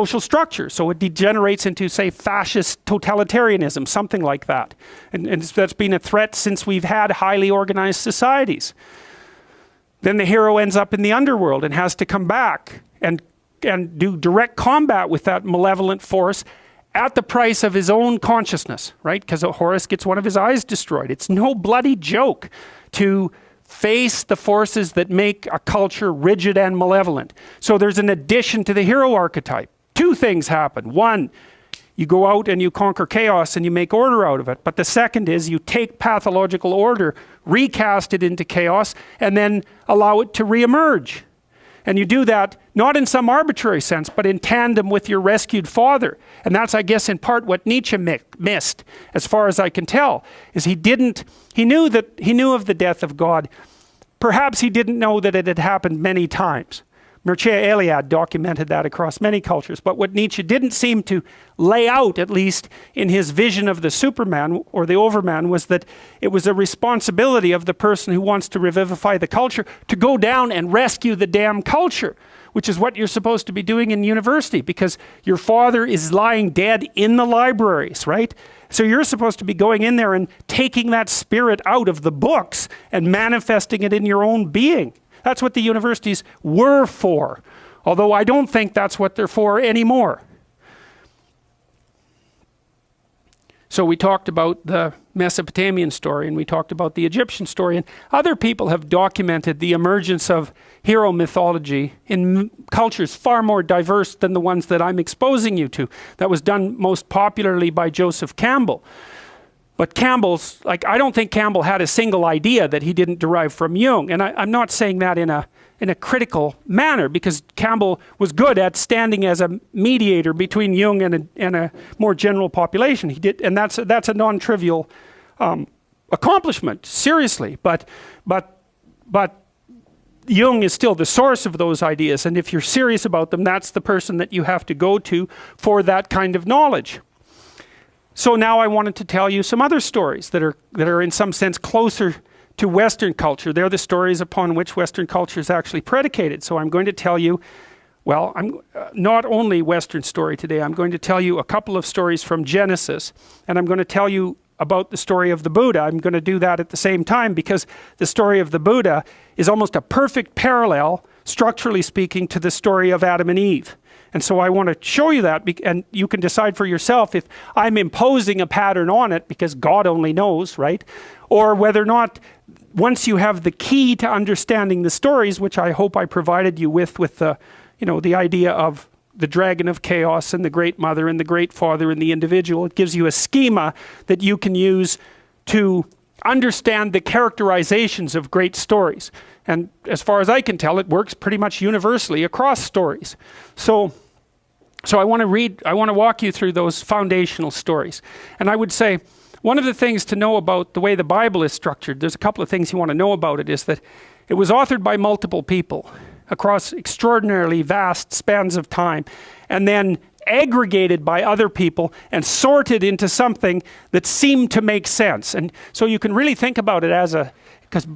social structure. So it degenerates into, say, fascist totalitarianism, something like that. And that's been a threat since we've had highly organized societies. Then the hero ends up in the underworld and has to come back and do direct combat with that malevolent force at the price of his own consciousness, right? Because Horus gets one of his eyes destroyed. It's no bloody joke to face the forces that make a culture rigid and malevolent. So there's an addition to the hero archetype. Two things happen. One, you go out and you conquer chaos and you make order out of it. But the second is you take pathological order, recast it into chaos, and then allow it to reemerge. And you do that not in some arbitrary sense, but in tandem with your rescued father. And that's, I guess, in part what Nietzsche missed, as far as I can tell, is he knew of the death of God. Perhaps he didn't know that it had happened many times. Mircea Eliade documented that across many cultures. But what Nietzsche didn't seem to lay out, at least in his vision of the Superman or the Overman, was that it was a responsibility of the person who wants to revivify the culture to go down and rescue the damn culture, which is what you're supposed to be doing in university, because your father is lying dead in the libraries, right? So you're supposed to be going in there and taking that spirit out of the books and manifesting it in your own being. That's what the universities were for, although I don't think that's what they're for anymore. So we talked about the Mesopotamian story, and we talked about the Egyptian story, and other people have documented the emergence of hero mythology in cultures far more diverse than the ones that I'm exposing you to. That was done most popularly by Joseph Campbell. But I don't think Campbell had a single idea that he didn't derive from Jung. And I'm not saying that in a critical manner, because Campbell was good at standing as a mediator between Jung and a more general population. He did, and that's a non-trivial accomplishment, seriously. But Jung is still the source of those ideas. And if you're serious about them, that's the person that you have to go to for that kind of knowledge. So now I wanted to tell you some other stories that are in some sense closer to Western culture. They're the stories upon which Western culture is actually predicated. So I'm going to tell you, well, I'm not only Western story today, I'm going to tell you a couple of stories from Genesis, and I'm going to tell you about the story of the Buddha. I'm going to do that at the same time, because the story of the Buddha is almost a perfect parallel, structurally speaking, to the story of Adam and Eve. And so I want to show you that, and you can decide for yourself if I'm imposing a pattern on it, because God only knows, right? Or whether or not, once you have the key to understanding the stories, which I hope I provided you with the, the idea of the dragon of chaos and the great mother and the great father and the individual, it gives you a schema that you can use to understand the characterizations of great stories. And as far as I can tell, it works pretty much universally across stories. So I want to walk you through those foundational stories. And I would say, one of the things to know about the way the Bible is structured, there's a couple of things you want to know about it, is that it was authored by multiple people across extraordinarily vast spans of time, and then aggregated by other people and sorted into something that seemed to make sense. And so you can really think about it because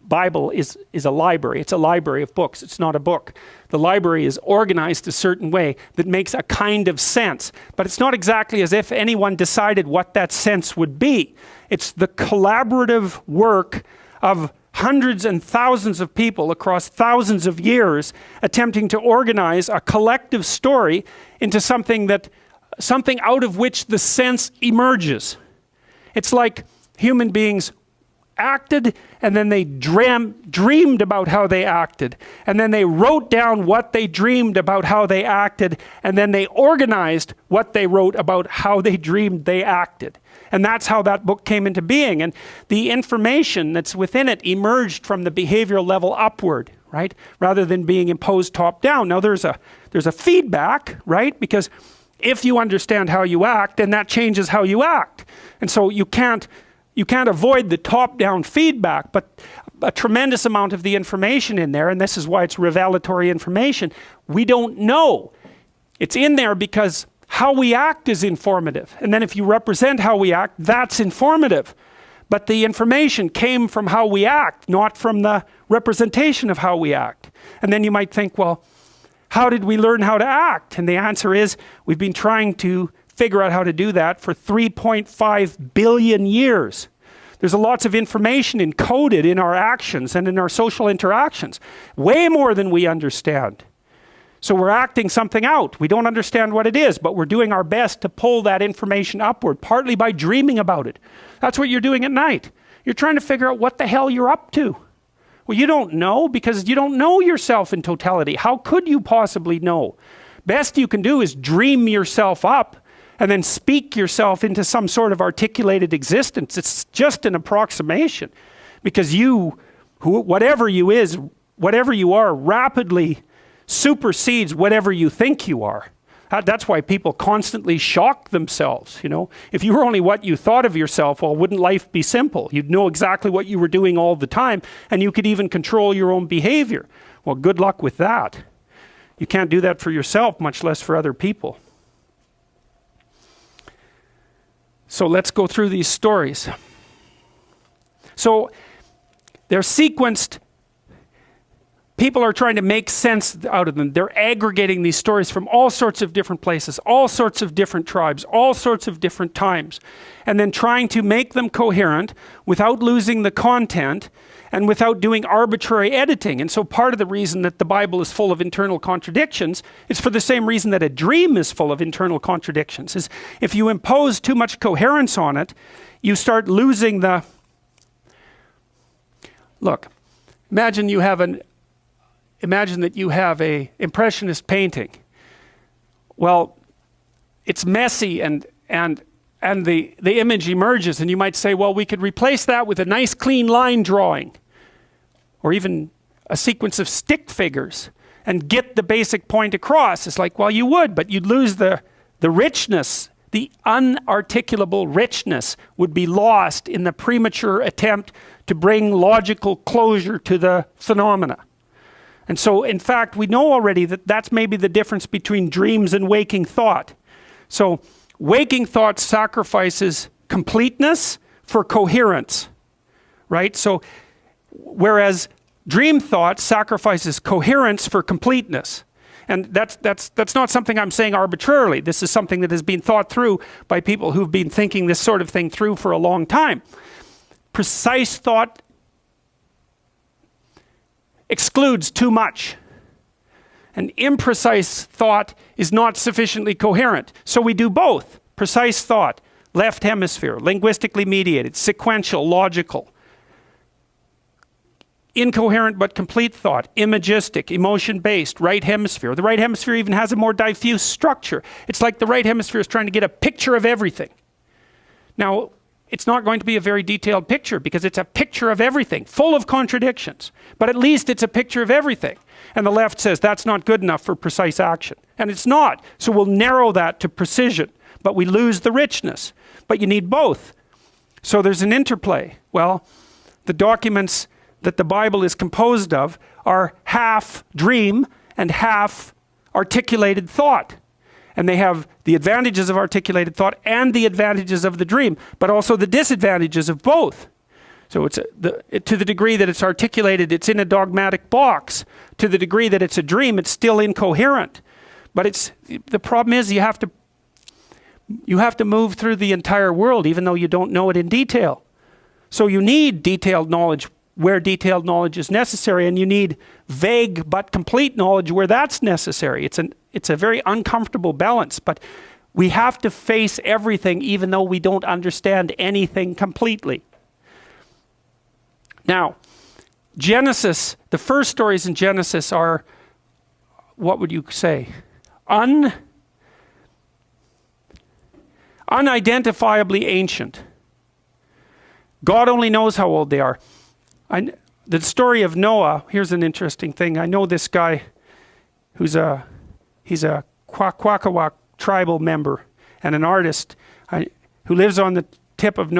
Bible is a library. It's a library of books. It's not a book. The library is organized a certain way that makes a kind of sense. But it's not exactly as if anyone decided what that sense would be. It's the collaborative work of hundreds and thousands of people across thousands of years attempting to organize a collective story into something out of which the sense emerges. It's like human beings acted, and then they dreamed about how they acted, and then they wrote down what they dreamed about how they acted, and then they organized what they wrote about how they dreamed they acted. And that's how that book came into being. And the information that's within it emerged from the behavioral level upward, right? Rather than being imposed top down. Now there's a feedback, right? Because if you understand how you act, then that changes how you act. And so you can't avoid the top-down feedback, but a tremendous amount of the information in there, and this is why it's revelatory information, we don't know. It's in there because how we act is informative. And then if you represent how we act, that's informative. But the information came from how we act, not from the representation of how we act. And then you might think, well, how did we learn how to act? And the answer is, we've been trying to figure out how to do that for 3.5 billion years. There's lots of information encoded in our actions and in our social interactions, way more than we understand. So we're acting something out. We don't understand what it is, but we're doing our best to pull that information upward, partly by dreaming about it. That's what you're doing at night. You're trying to figure out what the hell you're up to. Well, you don't know because you don't know yourself in totality. How could you possibly know? Best you can do is dream yourself up and then speak yourself into some sort of articulated existence. It's just an approximation because whatever you are, rapidly supersedes whatever you think you are. That's why people constantly shock themselves, you know. If you were only what you thought of yourself, well, wouldn't life be simple? You'd know exactly what you were doing all the time, and you could even control your own behavior. Well, good luck with that. You can't do that for yourself, much less for other people. So let's go through these stories. So they're sequenced. People are trying to make sense out of them. They're aggregating these stories from all sorts of different places, all sorts of different tribes, all sorts of different times, and then trying to make them coherent without losing the content and without doing arbitrary editing. And so part of the reason that the Bible is full of internal contradictions is for the same reason that a dream is full of internal contradictions. Is if you impose too much coherence on it, you start losing the... Look, imagine that you have a impressionist painting. Well, it's messy and the image emerges, and you might say, well, we could replace that with a nice clean line drawing or even a sequence of stick figures and get the basic point across. It's like, well, you would, but you'd lose the richness. The unarticulable richness would be lost in the premature attempt to bring logical closure to the phenomena. And so, in fact, we know already that that's maybe the difference between dreams and waking thought. So, waking thought sacrifices completeness for coherence, right? So, whereas dream thought sacrifices coherence for completeness. And that's not something I'm saying arbitrarily. This is something that has been thought through by people who've been thinking this sort of thing through for a long time. Precise thought excludes too much. An imprecise thought is not sufficiently coherent. So we do both. Precise thought, left hemisphere, linguistically mediated, sequential, logical. Incoherent but complete thought, imagistic, emotion-based, right hemisphere. The right hemisphere even has a more diffuse structure. It's like the right hemisphere is trying to get a picture of everything. Now, it's not going to be a very detailed picture because it's a picture of everything, full of contradictions. But at least it's a picture of everything. And the left says that's not good enough for precise action. And it's not. So we'll narrow that to precision, but we lose the richness. But you need both. So there's an interplay. Well, the documents that the Bible is composed of are half dream and half articulated thought. And they have the advantages of articulated thought and the advantages of the dream, but also the disadvantages of both. So to the degree that it's articulated, it's in a dogmatic box. To the degree that it's a dream, it's still incoherent. But the problem is you have to move through the entire world even though you don't know it in detail. So you need detailed knowledge where detailed knowledge is necessary, and you need vague but complete knowledge where that's necessary. It's a very uncomfortable balance, but we have to face everything even though we don't understand anything completely. Now, Genesis, the first stories in Genesis are, what would you say? Unidentifiably ancient. God only knows how old they are. The story of Noah, here's an interesting thing. I know this guy he's a Kwakwa tribal member and an artist who lives on the tip of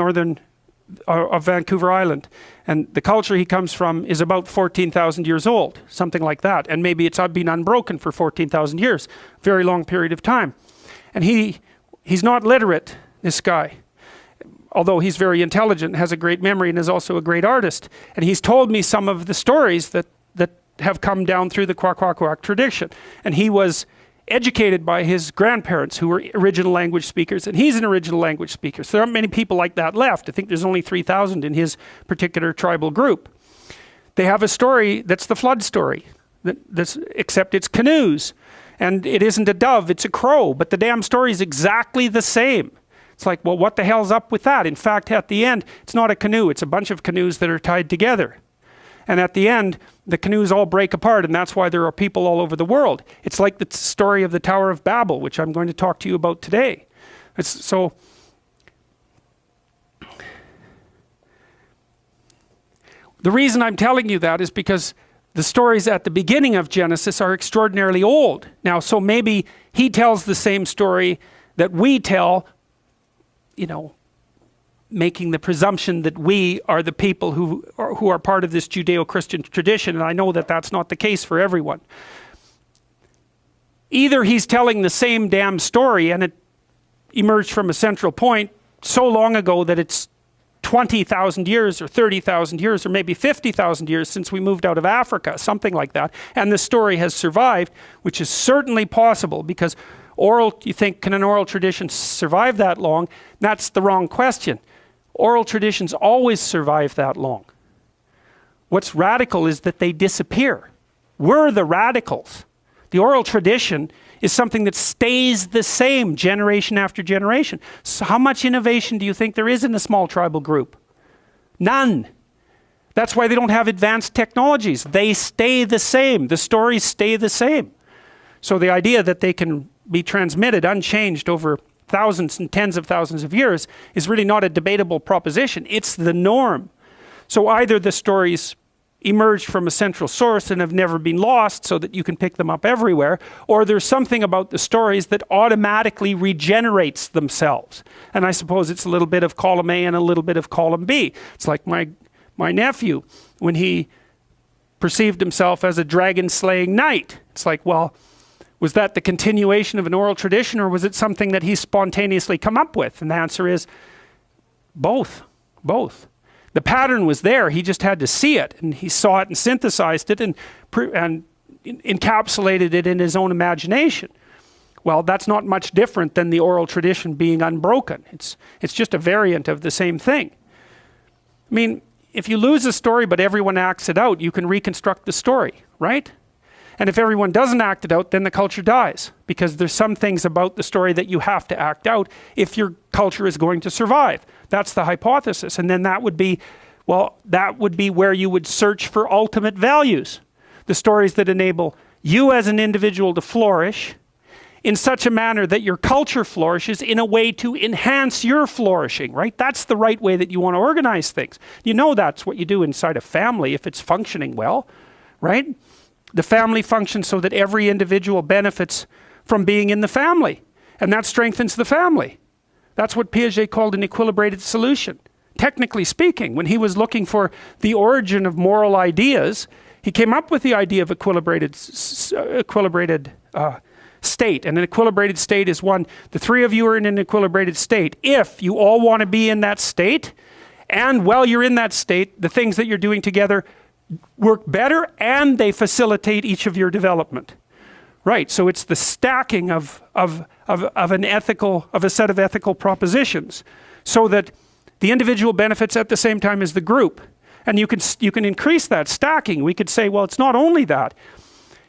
Vancouver Island. And the culture he comes from is about 14,000 years old, something like that. And maybe it's been unbroken for 14,000 years, very long period of time. And he's not literate, this guy. Although he's very intelligent, has a great memory, and is also a great artist. And he's told me some of the stories that have come down through the Kwakwaka'wakw tradition. And he was educated by his grandparents who were original language speakers, and he's an original language speaker. So there aren't many people like that left. I think there's only 3,000 in his particular tribal group. They have a story that's the flood story, except it's canoes. And it isn't a dove, it's a crow, but the damn story is exactly the same. It's like, well, what the hell's up with that? In fact, at the end, it's not a canoe, it's a bunch of canoes that are tied together. And at the end, the canoes all break apart, and that's why there are people all over the world. It's like the story of the Tower of Babel, which I'm going to talk to you about today. So the reason I'm telling you that is because the stories at the beginning of Genesis are extraordinarily old. Now, so maybe he tells the same story that we tell, you know, making the presumption that we are the people who are part of this Judeo-Christian tradition, and I know that that's not the case for everyone. Either he's telling the same damn story and it emerged from a central point so long ago that it's 20,000 years or 30,000 years or maybe 50,000 years since we moved out of Africa, something like that, and the story has survived, which is certainly possible because you think, can an oral tradition survive that long? That's the wrong question. Oral traditions always survive that long. What's radical is that they disappear. We're the radicals. The oral tradition is something that stays the same generation after generation. So how much innovation do you think there is in a small tribal group? None. That's why they don't have advanced technologies. They stay the same. The stories stay the same. So the idea that they can be transmitted unchanged over thousands and tens of thousands of years is really not a debatable proposition. It's the norm. So either the stories emerged from a central source and have never been lost so that you can pick them up everywhere, or there's something about the stories that automatically regenerates themselves. And I suppose it's a little bit of column A and a little bit of column B. It's like my nephew, when he perceived himself as a dragon-slaying knight. It's like, well, was that the continuation of an oral tradition, or was it something that he spontaneously come up with? And the answer is both. The pattern was there, he just had to see it, and he saw it and synthesized it and encapsulated it in his own imagination. Well, that's not much different than the oral tradition being unbroken. It's just a variant of the same thing. I mean, if you lose a story but everyone acts it out, you can reconstruct the story, right? And if everyone doesn't act it out, then the culture dies, because there's some things about the story that you have to act out if your culture is going to survive. That's the hypothesis. And then that would be where you would search for ultimate values. The stories that enable you as an individual to flourish in such a manner that your culture flourishes in a way to enhance your flourishing, right? That's the right way that you want to organize things. You know that's what you do inside a family if it's functioning well, right? The family functions so that every individual benefits from being in the family, and that strengthens the family. That's what Piaget called an equilibrated solution. Technically speaking, when he was looking for the origin of moral ideas, he came up with the idea of equilibrated state. And an equilibrated state is one, the three of you are in an equilibrated state. If you all want to be in that state, and while you're in that state, the things that you're doing together work better and they facilitate each of your development. Right, so it's the stacking of a set of ethical propositions so that the individual benefits at the same time as the group. And you can increase that stacking. We could say, well, it's not only that.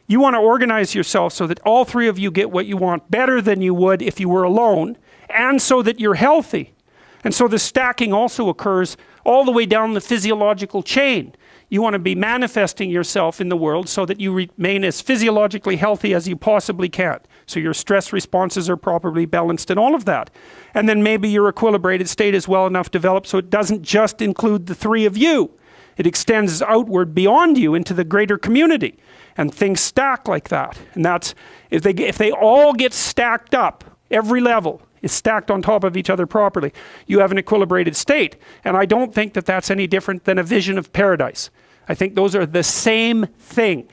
You want to organize yourself so that all three of you get what you want better than you would if you were alone, and so that you're healthy. And so the stacking also occurs all the way down the physiological chain. You want to be manifesting yourself in the world so that you remain as physiologically healthy as you possibly can. So your stress responses are properly balanced and all of that. And then maybe your equilibrated state is well enough developed so it doesn't just include the three of you. It extends outward beyond you into the greater community. And things stack like that. And that's, if they all get stacked up, every level is stacked on top of each other properly, you have an equilibrated state. And I don't think that that's any different than a vision of paradise. I think those are the same thing.